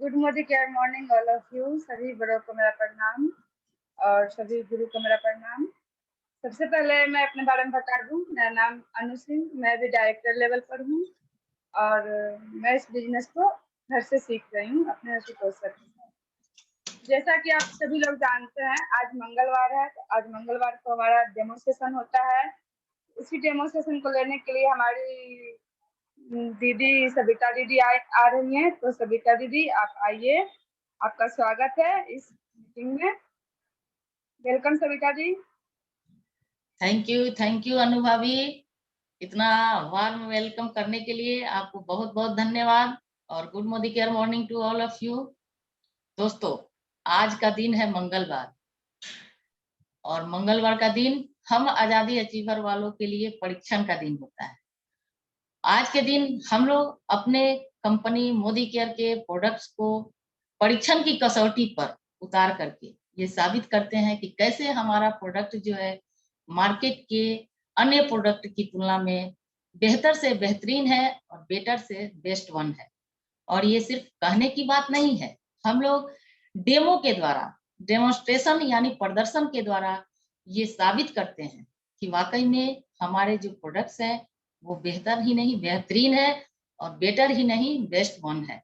Good morning care morning all of you. सभी बड़ों को मेरा प्रणाम और सभी गुरु को मेरा प्रणाम। सबसे पहले मैं अपने बारे में बता दूं, मेरा नाम अनु सिंह, मैं भी डायरेक्टर लेवल पर हूँ और मैं इस बिजनेस को घर से सीख रही हूँ अपने आशुतोष सर के साथ। जैसा कि आप सभी लोग जानते हैं, आज मंगलवार है, तो आज मंगलवार को हमारा डेमोस्ट्रेशन होता है। उसी डेमोस्ट्रेशन को लेने के लिए हमारी दीदी सविता दीदी आ रही हैं। तो सविता दीदी आप आइए, आपका स्वागत है इस मीटिंग में। Welcome Savita ji. Thank you Anu भाभी, इतना वार्म वेलकम करने के लिए आपको बहुत बहुत धन्यवाद। और good morning care morning to all of you. दोस्तों, आज का दिन है मंगलवार और मंगलवार का दिन हम आजादी अचीवर वालों के लिए परीक्षण का दिन होता है। आज के दिन हम लोग अपने कंपनी मोदी केयर के प्रोडक्ट्स को परीक्षण की कसौटी पर उतार करके ये साबित करते हैं कि कैसे हमारा प्रोडक्ट जो है मार्केट के अन्य प्रोडक्ट की तुलना में बेहतर से बेहतरीन है और बेटर से बेस्ट वन है। और ये सिर्फ कहने की बात नहीं है, हम लोग डेमो के द्वारा, डेमोन्स्ट्रेशन यानी प्रदर्शन के द्वारा ये साबित करते हैं कि वाकई में हमारे जो प्रोडक्ट्स हैं वो बेहतर ही नहीं बेहतरीन है और बेटर ही नहीं बेस्ट वन है।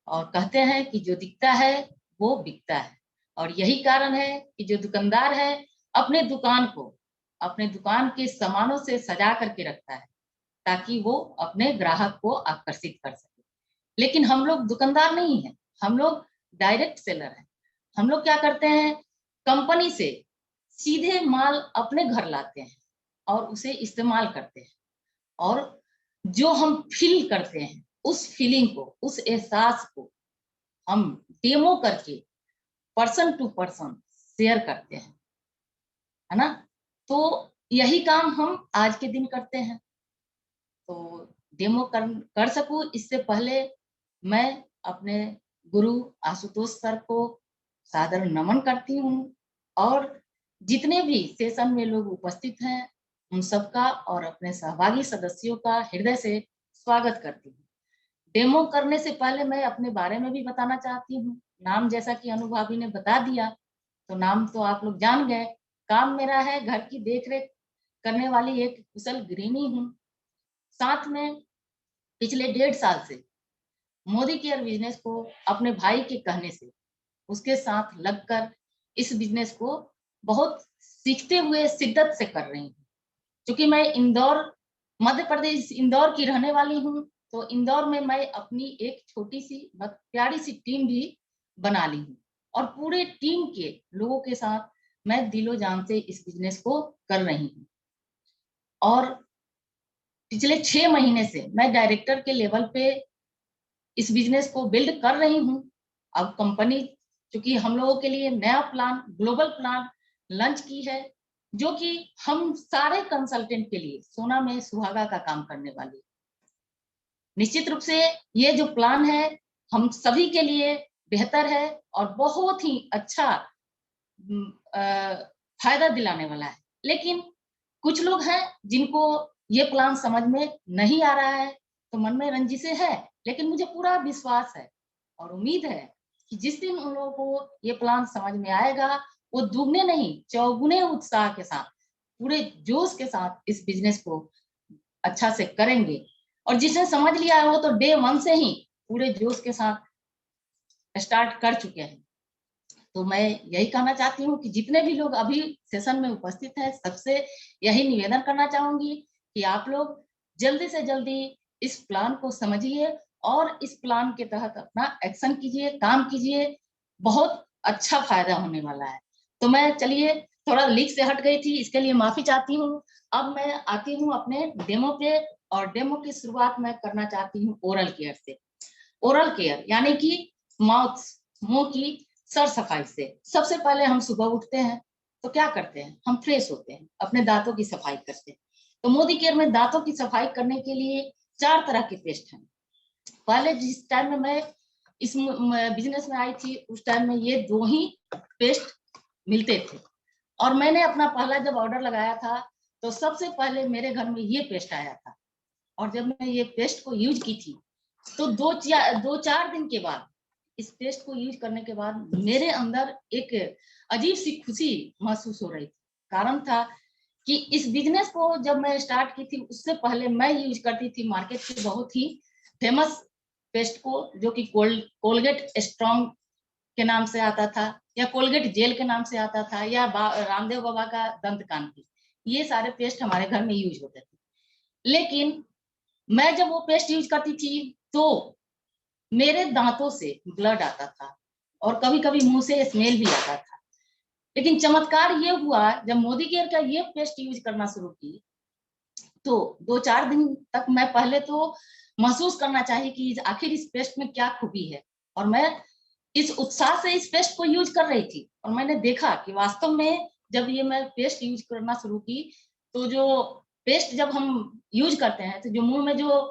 और कहते हैं कि जो दिखता है वो बिकता है। और यही कारण है कि जो दुकानदार है अपने दुकान को अपने दुकान के सामानों से सजा करके रखता है ताकि वो अपने ग्राहक को आकर्षित कर सके। लेकिन हम लोग दुकानदार नहीं है, हम लोग डायरेक्ट सेलर हैं। हम लोग क्या करते हैं, कंपनी से सीधे माल अपने घर लाते हैं और उसे इस्तेमाल करते हैं। और जो हम फील करते हैं उस फीलिंग को, उस एहसास को हम डेमो करके पर्सन टू पर्सन शेयर करते हैं, है ना। तो यही काम हम आज के दिन करते हैं। तो डेमो कर सकूं इससे पहले मैं अपने गुरु आशुतोष सर को सादर नमन करती हूँ और जितने भी सेशन में लोग उपस्थित हैं उन सबका और अपने सहभागी सदस्यों का हृदय से स्वागत करती हूँ। डेमो करने से पहले मैं अपने बारे में भी बताना चाहती हूँ। नाम जैसा कि अनुभवी ने बता दिया, तो नाम तो आप लोग जान गए। काम मेरा है घर की देखरेख करने वाली एक कुशल गृहिणी हूँ। साथ में पिछले 1.5 साल से मोदी केयर बिजनेस को अपने भाई के कहने से उसके साथ लगकर इस बिजनेस को बहुत सीखते हुए शिद्दत से कर रही हूँ। क्योंकि मैं इंदौर, मध्य प्रदेश इंदौर की रहने वाली हूँ, तो इंदौर में मैं अपनी एक छोटी सी प्यारी सी टीम भी बना ली हूँ और पूरे टीम के लोगों के साथ मैं दिलो जान से इस बिजनेस को कर रही हूँ। और पिछले 6 महीने से मैं डायरेक्टर के लेवल पे इस बिजनेस को बिल्ड कर रही हूँ। अब कंपनी चूंकि हम लोगों के लिए नया प्लान, ग्लोबल प्लान लॉन्च की है, जो कि हम सारे कंसल्टेंट के लिए सोना में सुहागा का काम करने वाली है। निश्चित रूप से ये जो प्लान है हम सभी के लिए बेहतर है और बहुत ही अच्छा फायदा दिलाने वाला है। लेकिन कुछ लोग हैं जिनको ये प्लान समझ में नहीं आ रहा है, तो मन में रंजिशें है। लेकिन मुझे पूरा विश्वास है और उम्मीद है कि जिस दिन उन लोगों को ये प्लान समझ में आएगा वो दुगने नहीं चौगुने उत्साह के साथ, पूरे जोश के साथ इस बिजनेस को अच्छा से करेंगे। और जिसने समझ लिया है वो तो डे 1 से ही पूरे जोश के साथ स्टार्ट कर चुके हैं। तो मैं यही कहना चाहती हूँ कि जितने भी लोग अभी सेशन में उपस्थित हैं सबसे यही निवेदन करना चाहूंगी कि आप लोग जल्दी से जल्दी इस प्लान को समझिए और इस प्लान के तहत अपना एक्शन कीजिए, काम कीजिए। बहुत अच्छा फायदा होने वाला है। तो मैं चलिए थोड़ा लीक से हट गई थी, इसके लिए माफी चाहती हूँ। अब मैं आती हूँ अपने डेमो पे और डेमो की शुरुआत मैं करना चाहती हूँ ओरल केयर से। ओरल केयर यानी कि माउथ, मुंह की सर सफाई से। सबसे पहले हम सुबह उठते हैं तो क्या करते हैं, हम फ्रेश होते हैं, अपने दांतों की सफाई करते हैं। तो मोदी केयर में दांतों की सफाई करने के लिए 4 तरह के पेस्ट हैं। पहले जिस टाइम में मैं इस बिजनेस में आई थी उस टाइम में ये 2 ही पेस्ट मिलते थे और मैंने अपना पहला जब ऑर्डर लगाया था तो सबसे पहले मेरे घर में ये पेस्ट आया था। और जब मैं ये पेस्ट को यूज की थी तो 2-4 दिन के बाद इस पेस्ट को यूज करने के बाद मेरे अंदर एक अजीब सी खुशी महसूस हो रही थी। कारण था कि इस बिजनेस को जब मैं स्टार्ट की थी उससे पहले मैं यूज करती थी मार्केट के बहुत ही फेमस पेस्ट को, जो कि कोलगेट स्ट्रॉन्ग के नाम से आता था, या कोलगेट जेल के नाम से आता था, या रामदेव बाबा का दंत कांति। ये सारे पेस्ट हमारे घर में यूज होते थे। लेकिन मैं जब वो पेस्ट यूज करती थी तो मेरे दांतों से ब्लड आता था और कभी कभी मुंह से स्मेल भी आता था। लेकिन चमत्कार ये हुआ, जब मोदी केयर का ये पेस्ट यूज करना शुरू की तो 2-4 दिन तक मैं पहले तो महसूस करना चाहिए कि आखिर इस पेस्ट में क्या खूबी है, और मैं इस उत्साह से इस पेस्ट को यूज कर रही थी। और मैंने देखा कि वास्तव में जब ये मैं पेस्ट यूज करना शुरू की तो जो पेस्ट जब हम यूज करते हैं तो जो मुंह में जो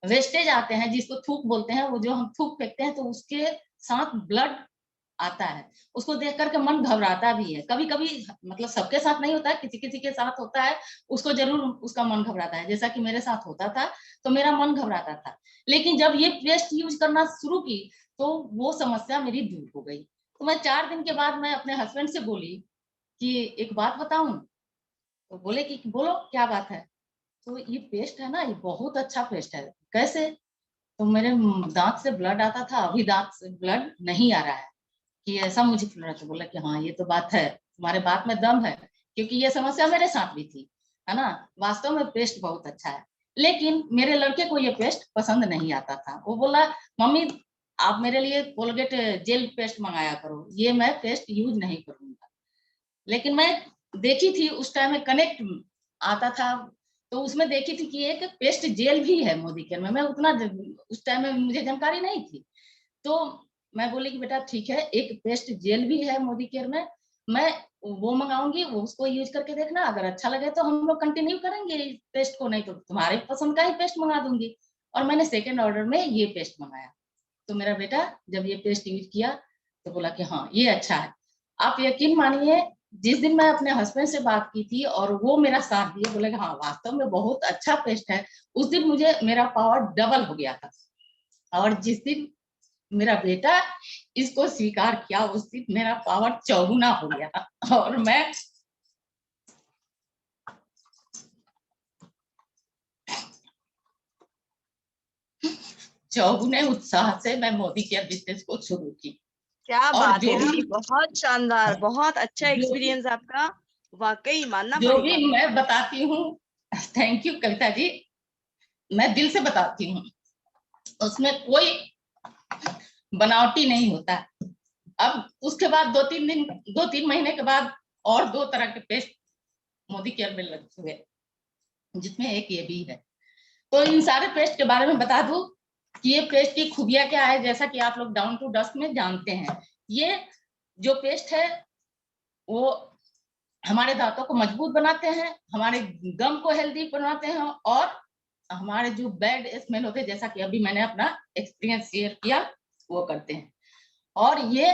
वेस्टेज आते हैं, जिसको थूक बोलते हैं, वो जो हम थूक फेंकते हैं तो उसके साथ ब्लड आता है। उसको देख करके मन घबराता भी है। कभी कभी, मतलब सबके साथ नहीं होता है, किसी किसी के साथ होता है, उसको जरूर उसका मन घबराता है, जैसा कि मेरे साथ होता था। तो मेरा मन घबराता था। लेकिन जब ये पेस्ट यूज करना शुरू की तो वो समस्या मेरी दूर हो गई। तो मैं 4 दिन के बाद मैं अपने हस्बैंड से बोली कि एक बात बताऊं। तो बोले कि बोलो क्या बात है। तो ये पेस्ट है ना, ये बहुत अच्छा पेस्ट है। कैसे? तो मेरे दांत से ब्लड आता था, अभी दांत से ब्लड नहीं आ रहा है। कि ऐसा मुझे फील रहा था। बोला कि हाँ ये तो बात है, तुम्हारे बात में दम है, क्योंकि ये समस्या मेरे साथ भी थी, है ना। वास्तव में पेस्ट बहुत अच्छा है। लेकिन मेरे लड़के को ये पेस्ट पसंद नहीं आता था। वो बोला, मम्मी आप मेरे लिए कोलगेट जेल पेस्ट मंगाया करो, ये मैं पेस्ट यूज नहीं करूंगा। लेकिन मैं देखी थी उस टाइम में कनेक्ट आता था, तो उसमें देखी थी कि एक पेस्ट जेल भी है मोदी केयर में। मैं उतना उस टाइम में मुझे जानकारी नहीं थी। तो मैं बोली कि बेटा ठीक है, एक पेस्ट जेल भी है मोदी केयर में, मैं वो मंगाऊंगी, वो उसको यूज करके देखना, अगर अच्छा लगे तो हम लोग कंटिन्यू करेंगे इस पेस्ट को, नहीं तो तुम्हारे पसंद का ही पेस्ट मंगा दूंगी। और मैंने सेकेंड ऑर्डर में ये पेस्ट मंगाया। तो मेरा बेटा जब ये पेस्ट यूज किया तो बोला कि हाँ ये अच्छा है। आप यकीन मानिए, जिस दिन मैं अपने हस्बैंड से बात की थी और वो मेरा साथ दिए, बोले हाँ वास्तव में बहुत अच्छा पेस्ट है, उस दिन मुझे मेरा पावर डबल हो गया था। और जिस दिन मेरा बेटा इसको स्वीकार किया उस दिन मेरा पावर चौगुना हो गया। और मैं चौगुने उत्साह से मैं मोदी केयर बिजनेस को शुरू की। क्या और बात है दीदी, बहुत शानदार, बहुत अच्छा जो एक्सपीरियंस आपका, वाकई मानना जो भी पड़ेगा। मैं बताती हूँ, थैंक यू कविता जी, मैं दिल से बताती हूँ, उसमें कोई बनावटी नहीं होता। अब उसके बाद 2-3 महीने के बाद और 2 तरह के पेस्ट मोदी केयर में लग हुए, जिसमें एक ये भी है। तो इन सारे पेस्ट के बारे में बता दूं कि ये पेस्ट की खूबियां क्या है। जैसा कि आप लोग डाउन टू डस्ट में जानते हैं, ये जो पेस्ट है वो हमारे दांतों को मजबूत बनाते हैं, हमारे गम को हेल्दी बनाते हैं, और हमारे जो बैड स्मेल होते हैं, जैसा कि अभी मैंने अपना एक्सपीरियंस शेयर किया, वो करते हैं। और ये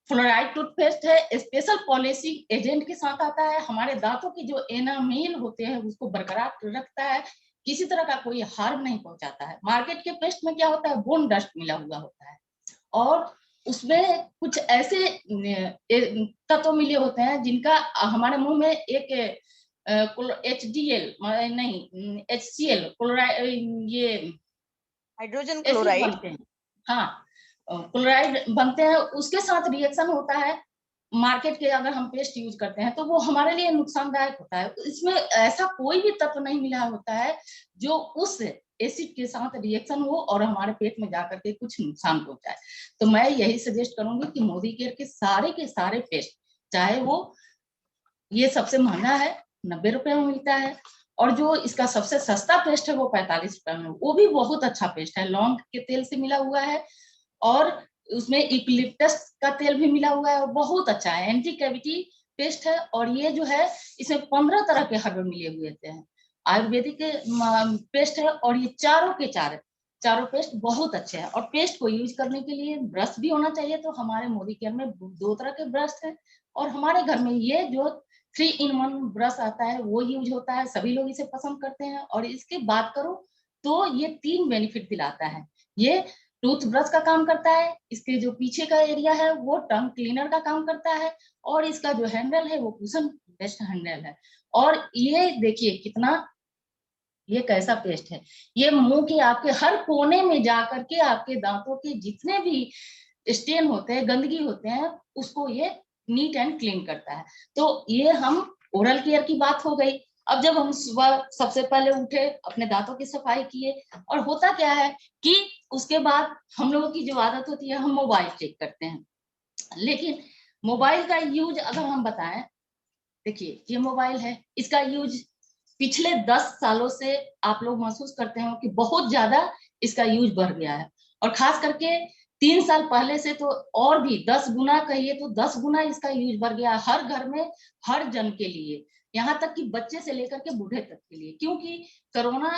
फ्लोराइड टूथपेस्ट है, स्पेशल पॉलिशिंग एजेंट के साथ आता है, हमारे दांतों की जो एनामेल होते हैं उसको बरकरार रखता है, किसी तरह का कोई हार्म नहीं पहुंचाता है। मार्केट के पेस्ट में क्या होता है, बोन डस्ट मिला हुआ होता है, और उसमें कुछ ऐसे तत्व मिले होते हैं जिनका हमारे मुंह में एक HDL नहीं HCl क्लोराइड, ये हाइड्रोजन एसिड क्लोराइड। बनते हैं। हाँ, क्लोराइड बनते हैं, उसके साथ रिएक्शन होता है। मार्केट के अगर हम पेस्ट यूज करते हैं तो वो हमारे लिए नुकसानदायक होता है। इसमें ऐसा कोई भी तत्व नहीं मिला होता है जो उस एसिड के साथ रिएक्शन हो और हमारे पेट में जाकर के कुछ नुकसान पहुंचाए। तो मैं यही सजेस्ट करूंगी कि मोदी केयर के सारे पेस्ट, चाहे वो ये सबसे महंगा है 90 रुपए में मिलता है, और जो इसका सबसे सस्ता पेस्ट है वो 45 रुपए में, वो भी बहुत अच्छा पेस्ट है, लौंग के तेल से मिला हुआ है, और उसमें यूकलिप्टस का तेल भी मिला हुआ है, और बहुत अच्छा है, एंटी कैविटी पेस्ट है। और ये जो है इसमें 15 तरह के हर्ब मिले हुए हैं, आयुर्वेदिक पेस्ट है, और ये चारों के चारों पेस्ट बहुत अच्छे हैं। और पेस्ट को यूज करने के लिए ब्रश भी होना चाहिए, तो हमारे मोदी केयर में 2 तरह के ब्रश है, और हमारे घर में ये जो 3-in-1 ब्रश आता है वो यूज होता है, सभी लोग इसे पसंद करते हैं। और इसकी बात करूं तो ये 3 बेनिफिट दिलाता है। ये टूथब्रश का काम करता है, इसके जो पीछे का एरिया है वो टंग क्लीनर का काम करता है, और इसका जो हैंडल है वो कुशन बेस्ट हैंडल है। और ये देखिए कितना, ये कैसा पेस्ट है, ये मुंह के आपके हर कोने में जा करके आपके दांतों के जितने भी स्टेन होते हैं, गंदगी होते हैं, उसको ये नीट एंड क्लीन करता है। तो ये हम ओरल केयर की बात हो गई। अब जब हम सुबह सबसे पहले उठे, अपने दांतों की सफाई किए, और होता क्या है कि उसके बाद हम लोगों की जो आदत होती है, हम मोबाइल चेक करते हैं। लेकिन मोबाइल का यूज अगर हम बताएं, देखिए ये मोबाइल है, इसका यूज पिछले 10 सालों से आप लोग महसूस करते हो कि बहुत ज्यादा इसका यूज बढ़ गया है, और खास करके 3 साल पहले से तो और भी 10 गुना, कहिए तो 10 गुना इसका यूज बढ़ गया हर घर में, हर जन के लिए, यहाँ तक कि बच्चे से लेकर के बूढ़े तक के लिए। क्योंकि कोरोना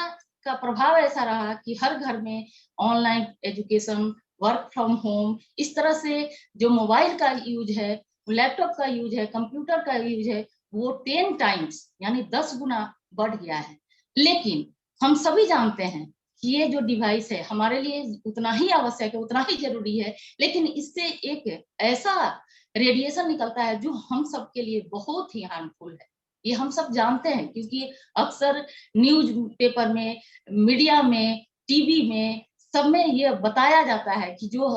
का प्रभाव ऐसा रहा कि हर घर में online education, work from home, इस तरह से जो मोबाइल का यूज है, लैपटॉप का यूज है, कंप्यूटर का यूज है, वो 10 टाइम्स यानी 10 गुना बढ़ गया है। लेकिन हम सभी जानते हैं कि ये जो डिवाइस है हमारे लिए उतना ही आवश्यक है, उतना ही जरूरी है, लेकिन इससे एक ऐसा रेडिएशन निकलता है जो हम सब के लिए बहुत ही हार्मफुल है। ये हम सब जानते हैं, क्योंकि अक्सर न्यूज पेपर में, मीडिया में, टीवी में, सब में ये बताया जाता है कि जो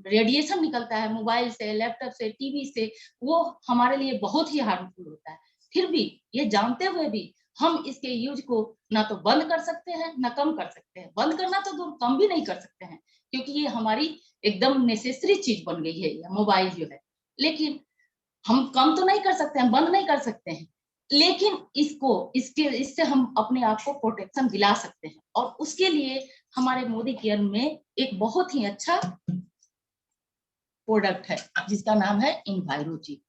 रेडिएशन निकलता है मोबाइल से, लैपटॉप से, टीवी से, वो हमारे लिए बहुत ही हार्मफुल होता है। फिर भी ये जानते हुए भी हम इसके यूज को ना तो बंद कर सकते हैं ना कम कर सकते हैं। बंद करना तो दूर, कम भी नहीं कर सकते हैं, क्योंकि ये हमारी एकदम नेसेसरी चीज बन गई है ये मोबाइल जो है। लेकिन हम कम तो नहीं कर सकते हैं, बंद नहीं कर सकते हैं, लेकिन इससे हम अपने आप को प्रोटेक्शन दिला सकते हैं। और उसके लिए हमारे मोदी केयर में एक बहुत ही अच्छा प्रोडक्ट है जिसका नाम है इन्वायरोचिप।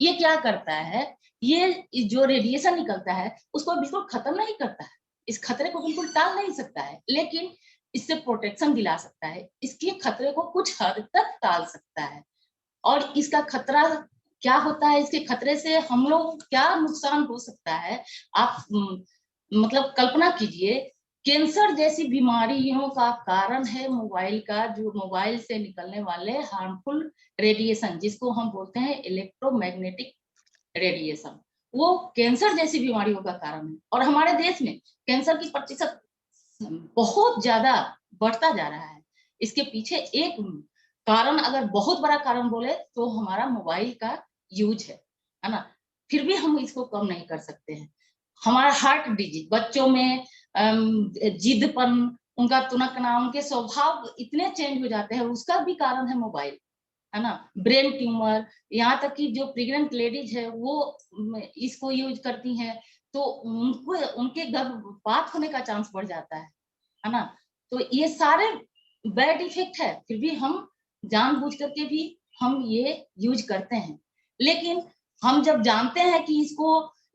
ये क्या करता है, ये जो रेडिएशन निकलता है उसको बिल्कुल खत्म नहीं करता है, इस खतरे को बिल्कुल टाल नहीं सकता है, लेकिन इससे प्रोटेक्शन दिला सकता है, इसके खतरे को कुछ हद तक टाल सकता है। और इसका खतरा क्या होता है, इसके खतरे से हम लोग क्या नुकसान हो सकता है, आप मतलब कल्पना कीजिए। कैंसर जैसी बीमारियों का कारण है मोबाइल का, जो मोबाइल से निकलने वाले हार्मफुल रेडिएशन, जिसको हम बोलते हैं इलेक्ट्रोमैग्नेटिक रेडिएशन, वो कैंसर जैसी बीमारियों का कारण है। और हमारे देश में कैंसर की प्रतिशत बहुत ज्यादा बढ़ता जा रहा है। इसके पीछे एक कारण, अगर बहुत बड़ा कारण बोले तो हमारा मोबाइल का यूज है ना। फिर भी हम इसको कम नहीं कर सकते हैं। हमारा हार्ट डिजीज, बच्चों में जिद्दपन, उनका तुनकना, उनके स्वभाव इतने चेंज हो जाते हैं, उसका भी कारण है मोबाइल, है ना। ब्रेन ट्यूमर, यहाँ तक कि जो प्रेग्नेंट लेडीज है वो इसको यूज करती हैं, तो उनको, उनके गर्भपात होने का चांस बढ़ जाता है ना। तो ये सारे बैड इफेक्ट है, फिर भी हम जानबूझ करके भी हम ये यूज करते हैं। लेकिन हम जब जानते हैं कि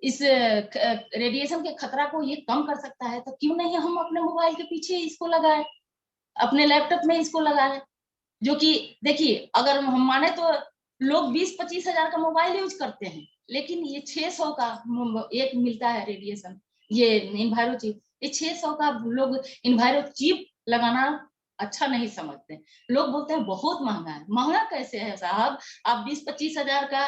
इस रेडिएशन के खतरा को ये कम कर सकता है, तो क्यों नहीं हम अपने मोबाइल के पीछे इसको लगाए, अपने लैपटॉप में इसको लगाए। जो कि देखिए, अगर हम माने तो लोग 20-25 हजार का मोबाइल यूज करते हैं, लेकिन ये 600 का एक मिलता है रेडिएशन, ये इन्वायरोचिप, ये 600 का लोग इन्वायरोचिप लगाना अच्छा नहीं समझते। लोग बोलते हैं बहुत महंगा है। महंगा कैसे है साहब, आप 20-25 हजार का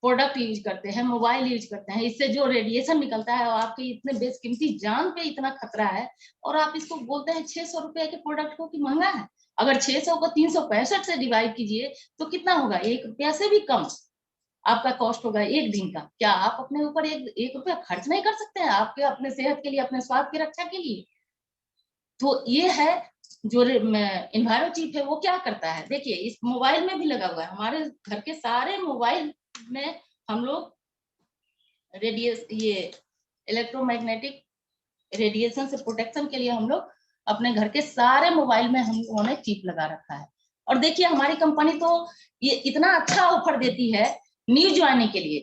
प्रोडक्ट यूज करते हैं, मोबाइल यूज करते हैं, इससे जो रेडिएशन निकलता है और आपके इतने बेशकीमती जान पे इतना खतरा है, और आप इसको बोलते हैं 600 रुपए के प्रोडक्ट को कि महंगा है। अगर 600 को 365 से डिवाइड कीजिए तो कितना होगा, 1 रुपया से भी कम आपका कॉस्ट होगा एक दिन का। क्या आप अपने ऊपर एक रुपया खर्च नहीं कर सकते हैं आपके अपने सेहत के लिए, अपने स्वास्थ्य की रक्षा के लिए? तो ये है जो इन्वायरोचिप है, वो क्या करता है, देखिए इस मोबाइल में भी लगा हुआ है। हमारे घर के सारे मोबाइल में हम लोग ये इलेक्ट्रोमैग्नेटिक रेडिएशन से प्रोटेक्शन के लिए हम लोग अपने घर के सारे मोबाइल में हम लोगों ने चिप लगा रखा है। और देखिए हमारी कंपनी तो ये इतना अच्छा ऑफर देती है न्यू ज्वाइनिंग के लिए,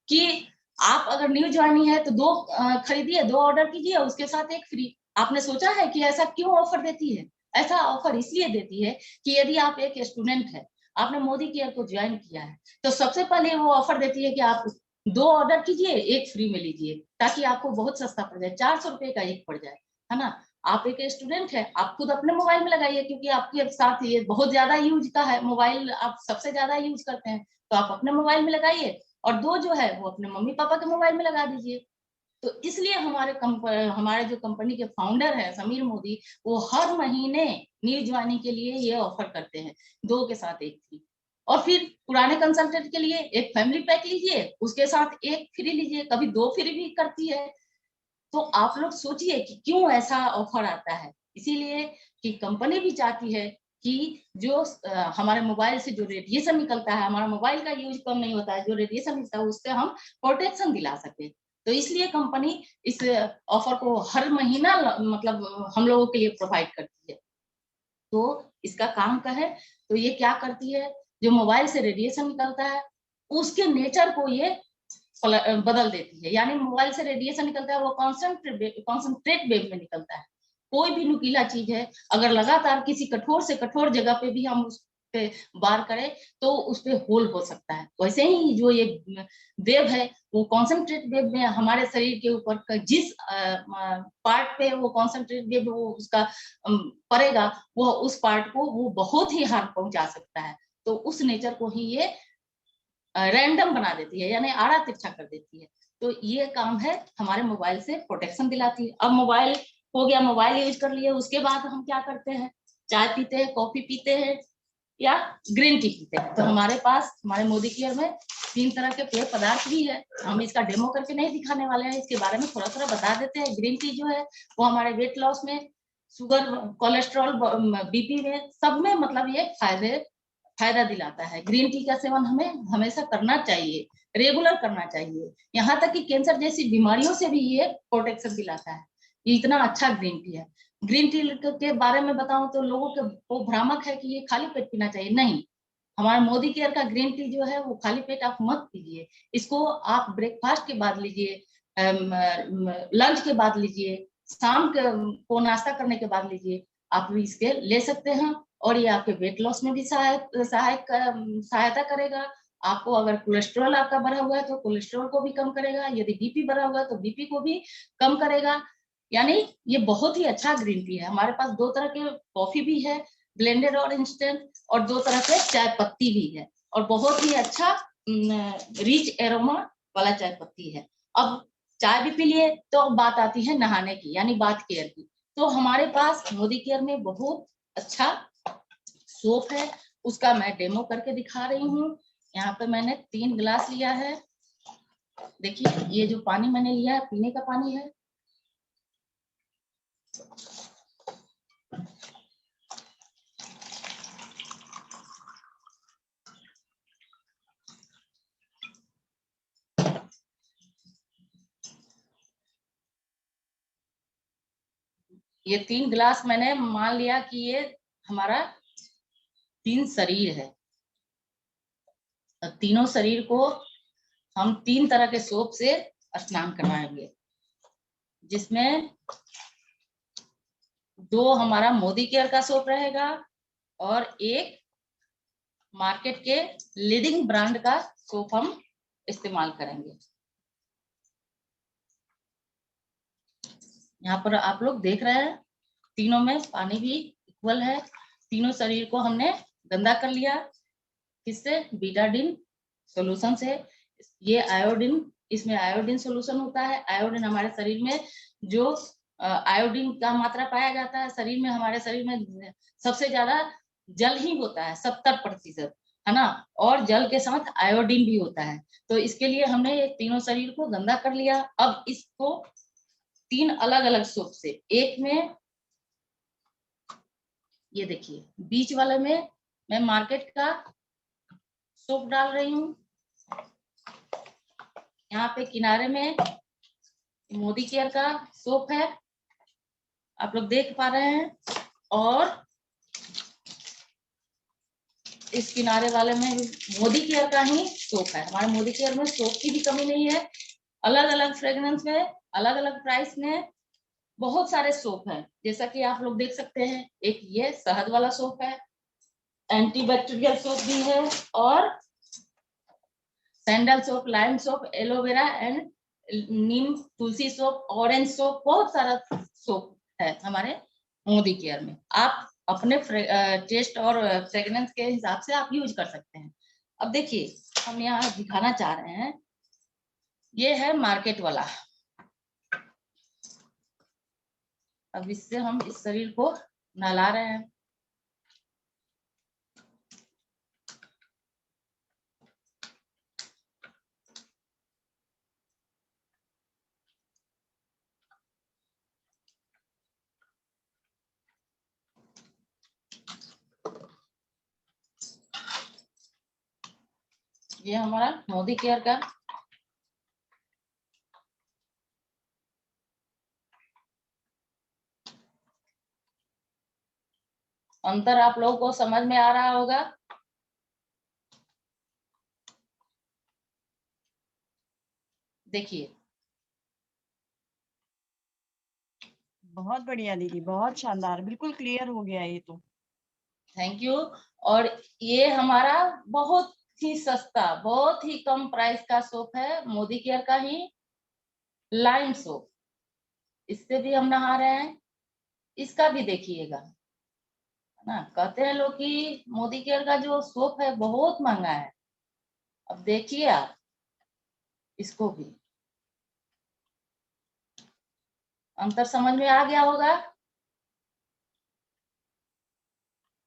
कि आप अगर न्यू ज्वाइनिंग है तो 2 खरीदिए, 2 ऑर्डर कीजिए, उसके साथ 1 फ्री। आपने सोचा है कि ऐसा क्यों ऑफर देती है? ऐसा ऑफर इसलिए देती है कि यदि आप एक स्टूडेंट है, आपने मोदी केयर को ज्वाइन किया है, तो सबसे पहले वो ऑफर देती है कि आप 2 ऑर्डर कीजिए, 1 फ्री में लीजिए, ताकि आपको बहुत सस्ता पड़ जाए, 400 रुपए का एक पड़ जाए, है ना। आप एक स्टूडेंट है, आप खुद अपने मोबाइल में लगाइए, क्योंकि आपके साथ ये बहुत ज्यादा यूज का है, मोबाइल आप सबसे ज्यादा यूज करते हैं, तो आप अपने मोबाइल में लगाइए, और 2 जो है वो अपने मम्मी पापा के मोबाइल में लगा दीजिए। तो इसलिए हमारे जो कंपनी के फाउंडर है समीर मोदी, वो हर महीने न्यू ज्वाइनिंग के लिए ये ऑफर करते हैं, 2 के साथ 1 फ्री। और फिर पुराने कंसल्टेंट के लिए एक फैमिली पैक लीजिए, उसके साथ 1 फ्री लीजिए, कभी 2 फ्री भी करती है। तो आप लोग सोचिए कि क्यों ऐसा ऑफर आता है। इसीलिए कि कंपनी भी चाहती है कि जो हमारे मोबाइल से जो रेडिएशन निकलता है, हमारा मोबाइल का यूज कम नहीं होता है, जो रेडिएशन निकलता है उससे हम प्रोटेक्शन दिला सके। तो इसलिए कंपनी इस ऑफर को हर महीना मतलब हम लोगों के लिए प्रोवाइड करती है। तो इसका काम का है, तो ये क्या करती है, जो मोबाइल से रेडिएशन निकलता है उसके नेचर को ये बदल देती है। यानी मोबाइल से रेडिएशन निकलता है वो कॉन्सेंट्रेट वेव में निकलता है। कोई भी नुकीला चीज है, अगर लगातार किसी कठोर से कठोर जगह पे भी हम उस पे वार करें तो उस पे होल हो सकता है। वैसे ही जो ये वेव है वो कॉन्सेंट्रेट वेव में हमारे शरीर के ऊपर जिस पार्ट पे वो कॉन्सेंट्रेट वेव वो उसका पड़ेगा, वो उस पार्ट को वो बहुत ही हार्म पहुंचा सकता है। तो उस नेचर को ही ये रैंडम बना देती है, यानी आड़ा तिरछा कर देती है। तो ये काम है, हमारे मोबाइल से प्रोटेक्शन दिलाती है। अब मोबाइल हो गया, मोबाइल यूज कर लिए, उसके बाद हम क्या करते हैं, चाय पीते हैं, कॉफी पीते हैं या ग्रीन टी पीते हैं। तो हमारे पास हमारे मोदी केयर में 3 तरह के पेय पदार्थ भी है। हम इसका डेमो करके नहीं दिखाने वाले हैं, इसके बारे में थोड़ा थोड़ा बता देते हैं। ग्रीन टी जो है वो हमारे वेट लॉस में, शुगर, कोलेस्ट्रॉल, बीपी में, सब में मतलब ये फायदा दिलाता है। ग्रीन टी का सेवन हमें हमेशा करना चाहिए, रेगुलर करना चाहिए। यहाँ तक कि कैंसर जैसी बीमारियों से भी ये प्रोटेक्शन दिलाता है। ये इतना अच्छा ग्रीन टी है। ग्रीन टी के बारे में बताऊं तो लोगों के वो भ्रामक है कि ये खाली पेट पीना चाहिए। नहीं, हमारे मोदी केयर का ग्रीन टी जो है वो खाली पेट आप मत पीजिए। इसको आप ब्रेकफास्ट के बाद लीजिए, लंच के बाद लीजिए, शाम को नाश्ता करने के बाद लीजिए। आप इसके ले सकते हैं और ये आपके वेट लॉस में भी सहायता करेगा। आपको अगर कोलेस्ट्रॉल आपका बढ़ा हुआ है तो कोलेस्ट्रॉल को भी कम करेगा, यदि बीपी बढ़ा हुआ है तो बीपी को भी कम करेगा। यानी ये बहुत ही अच्छा ग्रीन टी है। हमारे पास 2 तरह के कॉफी भी है, ब्लेंडेड और इंस्टेंट, और 2 तरह के चाय पत्ती भी है, और बहुत ही अच्छा रिच एरोमा वाला चाय पत्ती है। अब चाय भी पी लिए तो अब बात आती है नहाने की, यानी बाथ केयर की। तो हमारे पास मोदी केयर में बहुत अच्छा सोप है, उसका मैं डेमो करके दिखा रही हूँ। यहाँ पे मैंने 3 गिलास लिया है। देखिए ये जो पानी मैंने लिया है पीने का पानी है। ये 3 गिलास मैंने मान लिया कि ये हमारा 3 शरीर है। तीनों शरीर को हम 3 तरह के सोप से स्नान करवाएंगे, जिसमें 2 हमारा मोदी केयर का सोप रहेगा और 1 मार्केट के लीडिंग ब्रांड का सोप हम इस्तेमाल करेंगे। यहाँ पर आप लोग देख रहे हैं तीनों में पानी भी इक्वल है। तीनों शरीर को हमने गंदा कर लिया। किससे? बीटाडीन सॉल्यूशन से। ये आयोडीन, इसमें आयोडीन सॉल्यूशन होता है। आयोडीन हमारे शरीर में जो आयोडीन का मात्रा पाया जाता है शरीर में, हमारे शरीर में सबसे ज्यादा जल ही होता है 70%, है ना, और जल के साथ आयोडीन भी होता है। तो इसके लिए हमने ये तीनों शरीर को गंदा कर लिया। अब इसको 3 अलग अलग सोप से, एक में ये देखिए बीच वाले में मैं मार्केट का सोप डाल रही हूँ। यहाँ पे किनारे में मोदी केयर का सोप है, आप लोग देख पा रहे हैं, और इस किनारे वाले में मोदी केयर का ही सोप है। हमारे मोदी केयर में सोप की भी कमी नहीं है। अलग अलग फ्रेग्रेंस में, अलग अलग प्राइस में बहुत सारे सोप हैं। जैसा कि आप लोग देख सकते हैं, एक ये शहद वाला सोप है, एंटीबैक्टीरियल सोप भी है, और sandal soap, lime soap, aloe vera and Neem Tulsi soap, orange soap, बहुत सारा सोप है हमारे मोदी केयर में। आप अपने टेस्ट और फ्रेग्रेंस के हिसाब से आप यूज कर सकते हैं। अब देखिए हम यहाँ दिखाना चाह रहे हैं, ये है मार्केट वाला। अब इससे हम इस शरीर को नहला रहे हैं। ये हमारा मोदी केयर का अंतर आप लोगों को समझ में आ रहा होगा। देखिए बहुत बढ़िया दीदी, बहुत शानदार, बिल्कुल क्लियर हो गया ये तो। Thank you. और ये हमारा बहुत ही सस्ता, बहुत ही कम प्राइस का सोप है, मोदी केयर का ही लाइम सोप। इससे भी हम नहा रहे हैं, इसका भी देखिएगा, है ना। कहते हैं लोग कि मोदी केयर का जो सोप है बहुत महंगा है। अब देखिए आप इसको भी, अंतर समझ में आ गया होगा।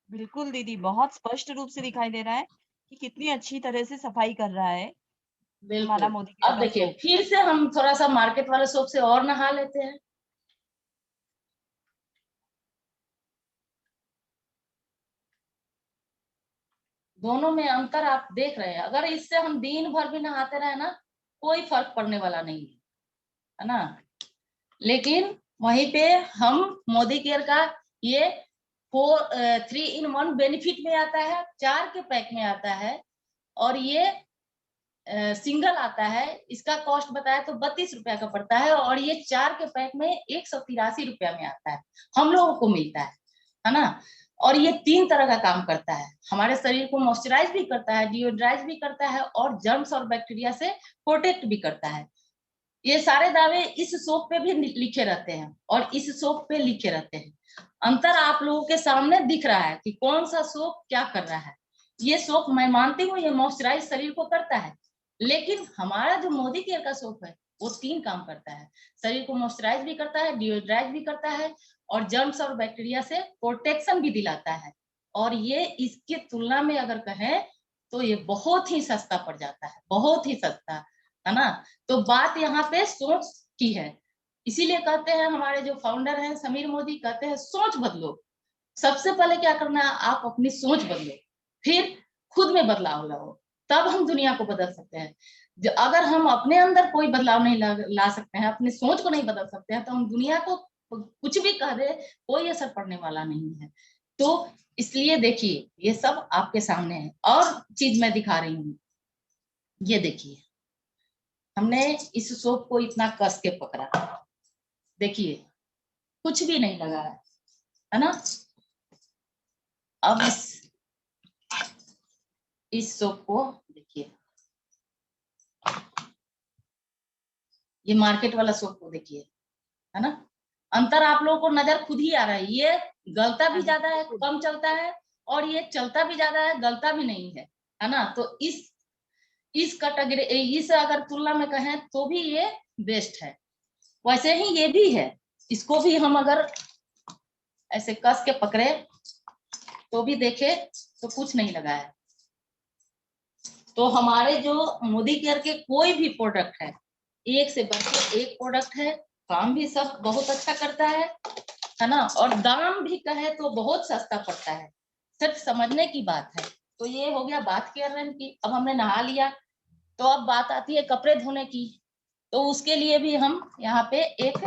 बिल्कुल दीदी, बहुत स्पष्ट रूप से दिखाई दे रहा है कि कितनी अच्छी तरह से सफाई कर रहा है हमारा बिल्कुल। मोदी केयर अब का देखिए सोप। फिर से हम थोड़ा सा मार्केट वाले सोप से और नहा लेते हैं। दोनों में अंतर आप देख रहे हैं। अगर इससे हम दिन भर भी नहाते रहे ना, कोई फर्क पड़ने वाला नहीं है ना। लेकिन वहीं पे हम मोदी केयर का ये 3 in 1 बेनिफिट में आता है, 4 के पैक में आता है, और ये सिंगल आता है। इसका कॉस्ट बताया तो 32 रुपया का पड़ता है, और ये 4 के पैक में 183 रुपया में आता है, हम लोगों को मिलता है ना। और ये 3 तरह का काम करता है, हमारे शरीर को मॉइस्चराइज भी करता है, डिओड्राइज भी करता है, और जर्म्स और बैक्टीरिया से प्रोटेक्ट भी करता है। ये सारे दावे इस सोप पे भी लिखे रहते हैं और इस सोप पे लिखे रहते हैं। अंतर आप लोगों के सामने दिख रहा है कि कौन सा सोप क्या कर रहा है। ये सोप मैं मानती हूँ ये मॉइस्चराइज शरीर को करता है, लेकिन हमारा जो मोदी केयर का सोप है वो 3 काम करता है। शरीर को मॉइस्चराइज भी करता है, डिओड्राइज भी करता है, और जर्म्स और बैक्टीरिया से प्रोटेक्शन भी दिलाता है। और ये इसके तुलना में अगर कहें तो ये बहुत ही सस्ता पड़ जाता है, बहुत ही सस्ता, है ना। तो बात यहाँ पे सोच की है। इसीलिए कहते हैं हमारे जो फाउंडर हैं समीर मोदी, कहते हैं सोच बदलो। सबसे पहले क्या करना है, आप अपनी सोच बदलो, फिर खुद में बदलाव लाओ, तब हम दुनिया को बदल सकते हैं। अगर हम अपने अंदर कोई बदलाव नहीं ला सकते हैं, अपनी सोच को नहीं बदल सकते हैं, तो हम दुनिया को कुछ भी कह दे कोई असर पड़ने वाला नहीं है। तो इसलिए देखिए ये सब आपके सामने है। और चीज मैं दिखा रही हूँ, ये देखिए हमने इस सोप को इतना कस के पकड़ा, देखिए कुछ भी नहीं लगा है ना। अब इस सोप को देखिए, ये मार्केट वाला सोप को देखिए, है ना। अंतर आप लोगों को नजर खुद ही आ रहा है। ये गलता भी ज्यादा है, कम चलता है, और ये चलता भी ज्यादा है, गलता भी नहीं है ना। तो इस कैटेगरी, इस अगर तुलना में कहें तो भी ये बेस्ट है। वैसे ही ये भी है, इसको भी हम अगर ऐसे कस के पकड़े तो भी देखे तो कुछ नहीं लगा है। तो हमारे जो मोदी केयर के कोई भी प्रोडक्ट है, एक से बढ़ के एक प्रोडक्ट है, काम भी सब बहुत अच्छा करता है ना। और दाम भी कहे तो बहुत सस्ता पड़ता है, सिर्फ समझने की बात है। तो ये हो गया बात केयर की। अब हमने नहा लिया, तो अब बात आती है कपड़े धोने की। तो उसके लिए भी हम यहाँ पे एक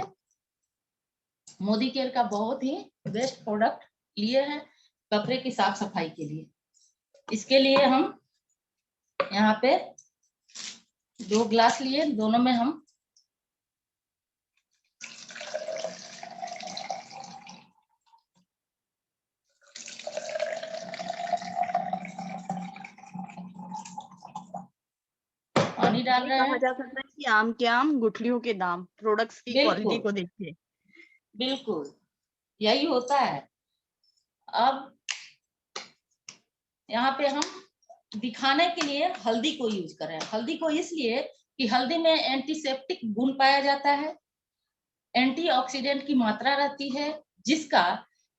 मोदी केयर का बहुत ही बेस्ट प्रोडक्ट लिए हैं कपड़े की साफ सफाई के लिए। इसके लिए हम यहाँ पे 2 ग्लास लिए, दोनों में हम पानी डाल रहे कहा हैं। जा सकता है कि आम के आम गुठलियों के दाम, प्रोडक्ट्स की क्वालिटी बिल्कुल को देखिए। बिल्कुल। यही होता है। अब यहाँ पे हम दिखाने के लिए हल्दी को यूज कर रहे हैं। हल्दी को इसलिए कि हल्दी में एंटीसेप्टिक गुण पाया जाता है, एंटीऑक्सीडेंट की मात्रा रहती है, जिसका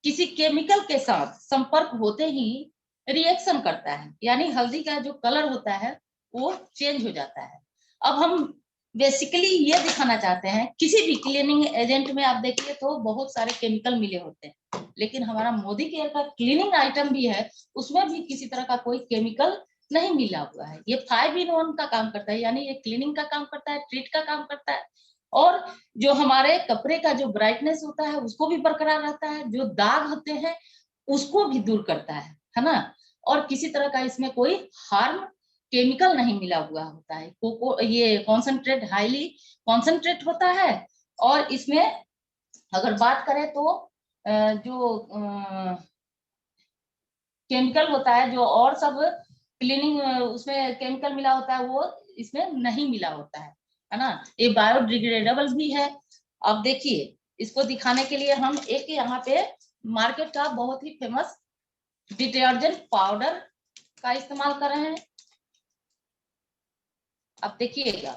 किसी केमिकल के साथ संपर्क होते ही रिएक्शन करता है, यानी हल्दी का जो कलर होता है वो चेंज हो जाता है। अब हम बेसिकली ये दिखाना चाहते हैं, किसी भी क्लीनिंग एजेंट में आप देखिए तो बहुत सारे केमिकल मिले होते हैं, लेकिन हमारा मोदी केयर का क्लीनिंग आइटम भी है, उसमें भी किसी तरह का कोई केमिकल नहीं मिला हुआ है। ये 5-in-1 का काम करता है, यानी ये क्लीनिंग का काम करता है, ट्रीट का काम करता है, और जो हमारे कपड़े का जो ब्राइटनेस होता है उसको भी बरकरार रहता है, जो दाग होते हैं उसको भी दूर करता है ना। और किसी तरह का इसमें कोई हार्म केमिकल नहीं मिला हुआ होता है। ये कॉन्सेंट्रेट, हाईली कॉन्सेंट्रेट होता है। और इसमें अगर बात करें तो जो केमिकल होता है, जो और सब क्लीनिंग उसमें केमिकल मिला होता है, वो इसमें नहीं मिला होता है ना। ये बायोडिग्रेडेबल भी है। अब देखिए, इसको दिखाने के लिए हम एक यहाँ पे मार्केट का बहुत ही फेमस डिटर्जेंट पाउडर का इस्तेमाल कर रहे हैं। अब देखिएगा,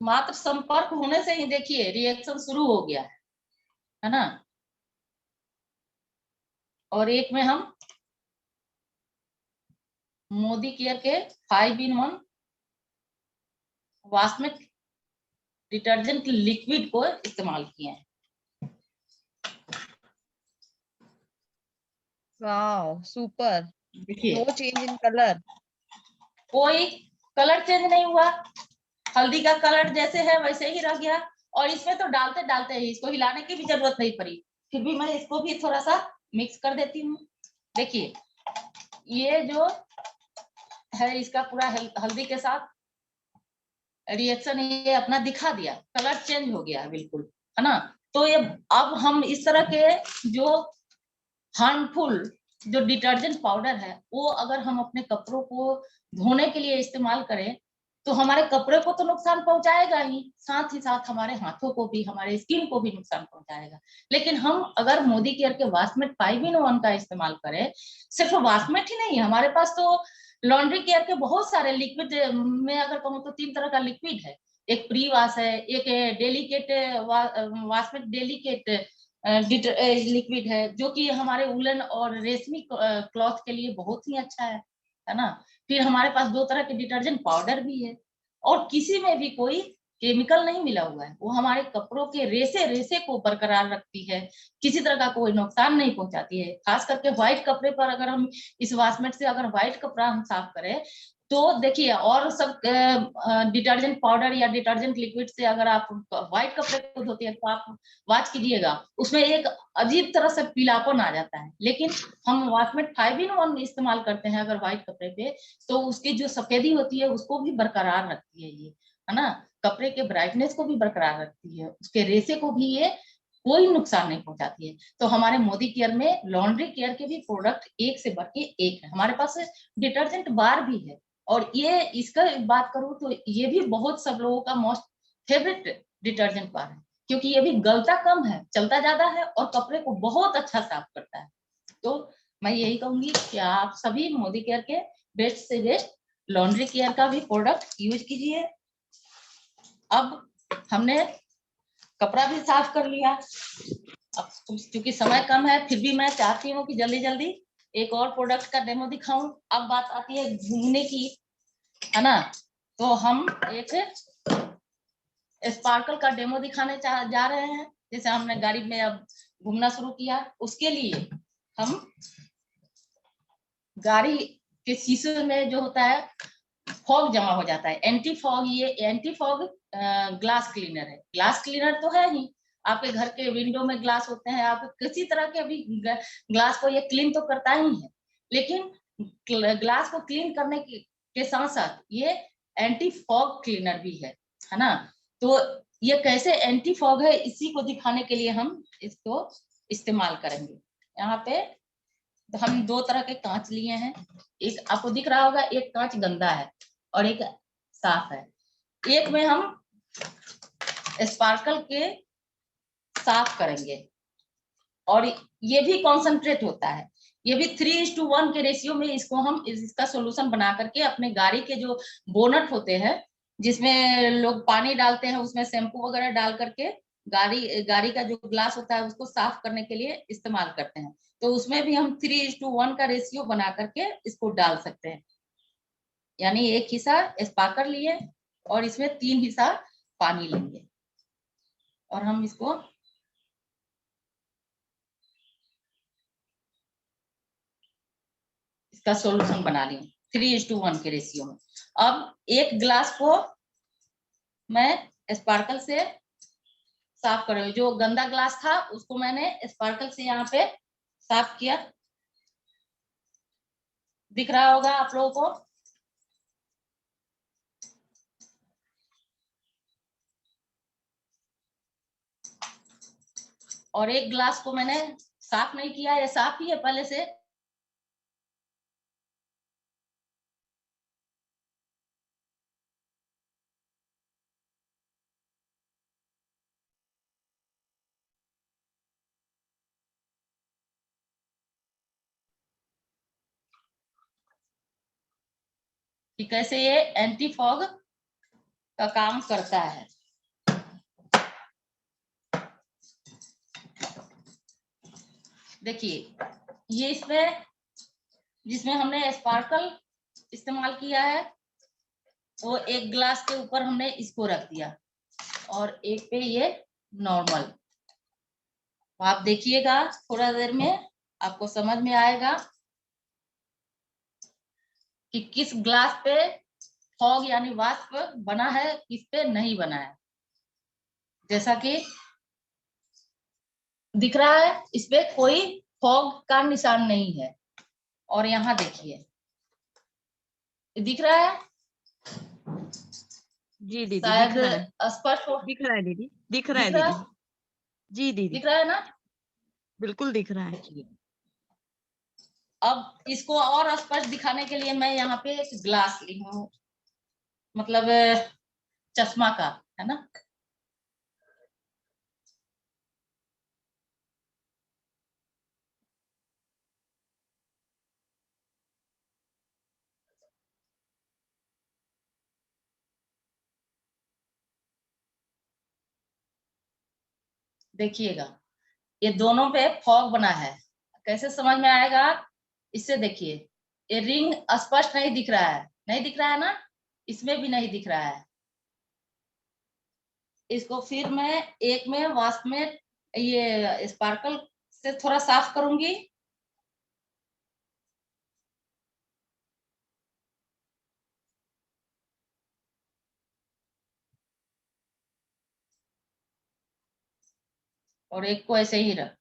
मात्र संपर्क होने से ही देखिए रिएक्शन शुरू हो गया है ना। और एक में हम मोदी केयर के 5-in-1 वास्मिक डिटर्जेंट लिक्विड को इस्तेमाल किए हैं। Wow, super. देखिए, नो चेंज इन कलर। कोई कलर चेंज नहीं हुआ, हल्दी का कलर जैसे है वैसे ही रह गया। और इसमें तो डालते डालते ही इसको हिलाने की भी जरूरत नहीं पड़ी, फिर भी मैं इसको भी थोड़ा सा मिक्स कर देती हूँ। देखिए, ये जो है इसका पूरा हल्दी के साथ रिएक्शन ये अपना दिखा दिया, कलर चेंज हो गया बिल्कुल, है ना। तो ये अब हम इस तरह के जो हार्मफुल जो डिटर्जेंट पाउडर है, वो अगर हम अपने कपड़ों को धोने के लिए इस्तेमाल करें तो हमारे कपड़े को तो नुकसान पहुंचाएगा ही, साथ ही साथ हमारे हाथों को भी, हमारे स्किन को भी नुकसान पहुंचाएगा। लेकिन हम अगर मोदी केयर के वास्मेट 5-in-1 का इस्तेमाल करें, सिर्फ वास्मेट ही नहीं, हमारे पास तो लॉन्ड्री केयर के बहुत सारे लिक्विड में अगर कहूँ तो 3 तरह का लिक्विड है। एक प्री वाश है, एक डेलीकेट वास्मेट डेलीकेट लिक्विड है, जो कि हमारे उलन और रेशमी क्लॉथ के लिए बहुत ही अच्छा है ना। फिर हमारे पास 2 तरह के डिटर्जेंट पाउडर भी है, और किसी में भी कोई केमिकल नहीं मिला हुआ है। वो हमारे कपड़ों के रेसे रेसे को बरकरार रखती है, किसी तरह का कोई नुकसान नहीं पहुंचाती है। खास करके व्हाइट कपड़े पर अगर हम इस वाशमेट से अगर व्हाइट कपड़ा हम साफ करें तो देखिए, और सब डिटर्जेंट पाउडर या डिटर्जेंट लिक्विड से अगर आप व्हाइट कपड़े को धोते हैं तो आप वॉच कीजिएगा, उसमें एक अजीब तरह से पीलापन आ जाता है। लेकिन हम वाशमेट 5-in-1 इस्तेमाल करते हैं अगर व्हाइट कपड़े पे, तो उसकी जो सफेदी होती है उसको भी बरकरार रखती है ये, है ना। कपड़े के ब्राइटनेस को भी बरकरार रखती है, उसके रेसे को भी ये कोई नुकसान नहीं पहुंचाती है। तो हमारे मोदी केयर में लॉन्ड्री केयर के भी प्रोडक्ट एक से बढ़ के एक है। हमारे पास डिटर्जेंट बार भी है, और ये इसका बात करूं तो ये भी बहुत सब लोगों का मोस्ट फेवरेट डिटर्जेंट बार है, क्योंकि ये भी गलता कम है, चलता ज्यादा है, और कपड़े को बहुत अच्छा साफ करता है। तो मैं यही कहूंगी कि आप सभी मोदी केयर के बेस्ट से बेस्ट लॉन्ड्री केयर का भी प्रोडक्ट यूज कीजिए। अब हमने कपड़ा भी साफ कर लिया, अब क्योंकि समय कम है फिर भी मैं चाहती हूँ कि जल्दी जल्दी एक और प्रोडक्ट का डेमो दिखाऊं। अब बात आती है घूमने की, है ना। तो हम एक स्पार्कल का डेमो दिखाने जा रहे हैं। जैसे हमने गाड़ी में अब घूमना शुरू किया, उसके लिए हम गाड़ी के शीशे में जो होता है फॉग जमा हो जाता है, एंटी फॉग, ये एंटी फॉग ग्लास क्लीनर है। ग्लास क्लीनर तो है ही, आपके घर के विंडो में ग्लास होते हैं, आप किसी तरह के भी ग्लास को ये क्लीन तो करता ही है, लेकिन ग्लास को क्लीन करने के साथ साथ ये एंटी फॉग क्लीनर भी है ना। तो ये कैसे एंटी फॉग है, इसी को दिखाने के लिए हम इसको इस्तेमाल करेंगे। यहाँ पे तो हम 2 तरह के कांच लिए हैं, एक आपको दिख रहा होगा, एक कांच गंदा है और एक साफ है। एक में हम स्पार्कल के साफ करेंगे। और ये भी कॉन्सेंट्रेट होता है, ये भी 3:1 के रेशियो में इसको हम इसका सोल्यूशन बना करके अपने गाड़ी के जो बोनट होते हैं, जिसमें लोग पानी डालते हैं, उसमें शैम्पू वगैरह डाल करके गाड़ी का जो ग्लास होता है उसको साफ करने के लिए इस्तेमाल करते हैं। तो उसमें भी हम 3:1 का रेशियो बना करके इसको डाल सकते हैं। यानी एक हिस्सा स्पार्कल लिए और इसमें 3 हिस्सा पानी लेंगे और हम इसको इसका सॉल्यूशन बना लिए 3:1 के रेशियो में। अब एक ग्लास को मैं स्पार्कल से साफ कर रही हूँ। जो गंदा ग्लास था उसको मैंने स्पार्कल से यहाँ पे साफ किया, दिख रहा होगा आप लोगों को। और एक ग्लास को मैंने साफ नहीं किया, ये साफ ही है पहले से। कि कैसे ये एंटी फॉग का काम करता है। देखिए ये इसमें जिसमें हमने स्पार्कल इस्तेमाल किया है, तो एक ग्लास के ऊपर हमने इसको रख दिया और एक पे ये नॉर्मल। तो आप देखिएगा थोड़ा देर में आपको समझ में आएगा कि किस ग्लास पे फॉग यानी वाष्प बना है, किस पे नहीं बना है। जैसा कि दिख रहा है इस पे कोई फॉग का निशान नहीं है। और यहाँ देखिए दिख रहा है, जी दीदी शायद दिख रहा है, स्पष्ट हो। दिख रहा है दीदी, दिख रहा है दिख रहा दीदी। जी दीदी दिख रहा है ना। बिल्कुल दिख रहा है। देखिए अब इसको और स्पष्ट दिखाने के लिए मैं यहाँ पे एक ग्लास ली हूँ, मतलब चश्मा का, है ना। देखिएगा ये दोनों पे फॉग बना है, कैसे समझ में आएगा इससे। देखिए ये रिंग स्पष्ट नहीं दिख रहा है, नहीं दिख रहा है ना, इसमें भी नहीं दिख रहा है। इसको फिर मैं एक में वाष्प में ये स्पार्कल से थोड़ा साफ करूंगी। और एक को ऐसे ही रख।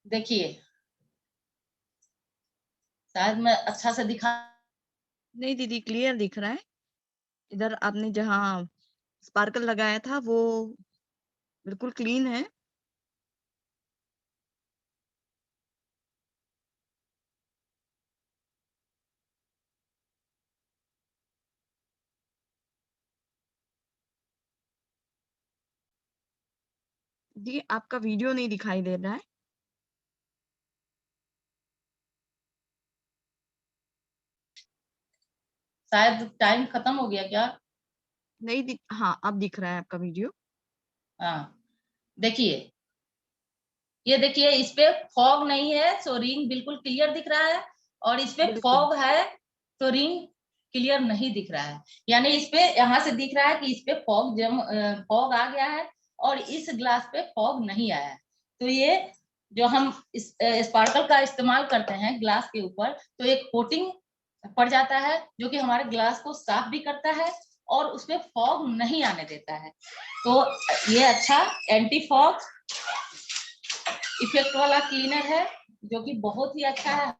देखिए शायद मैं अच्छा से दिखा। नहीं दीदी क्लियर दिख रहा है। इधर आपने जहाँ स्पार्कल लगाया था वो बिल्कुल क्लीन है। जी आपका वीडियो नहीं दिखाई दे रहा है। शायद टाइम खत्म हो गया क्या। नहीं हाँ अब दिख रहा है आपका वीडियो। हाँ देखिए, ये देखिए इस पे फॉग नहीं है तो रिंग बिल्कुल क्लियर दिख रहा है, और इस पे बिल्कुल फॉग है तो रिंग क्लियर नहीं दिख रहा है। यानी इस पे यहाँ से दिख रहा है कि इस पे फॉग आ गया है और इस ग्लास पे फॉग नहीं आया है। तो ये जो हम इस स्पार्कल का इस्तेमाल करते हैं ग्लास के ऊपर, तो एक कोटिंग पड़ जाता है जो कि हमारे ग्लास को साफ भी करता है और उसपे फॉग नहीं आने देता है। तो ये अच्छा एंटी फॉग इफेक्ट वाला क्लीनर है जो कि बहुत ही अच्छा है।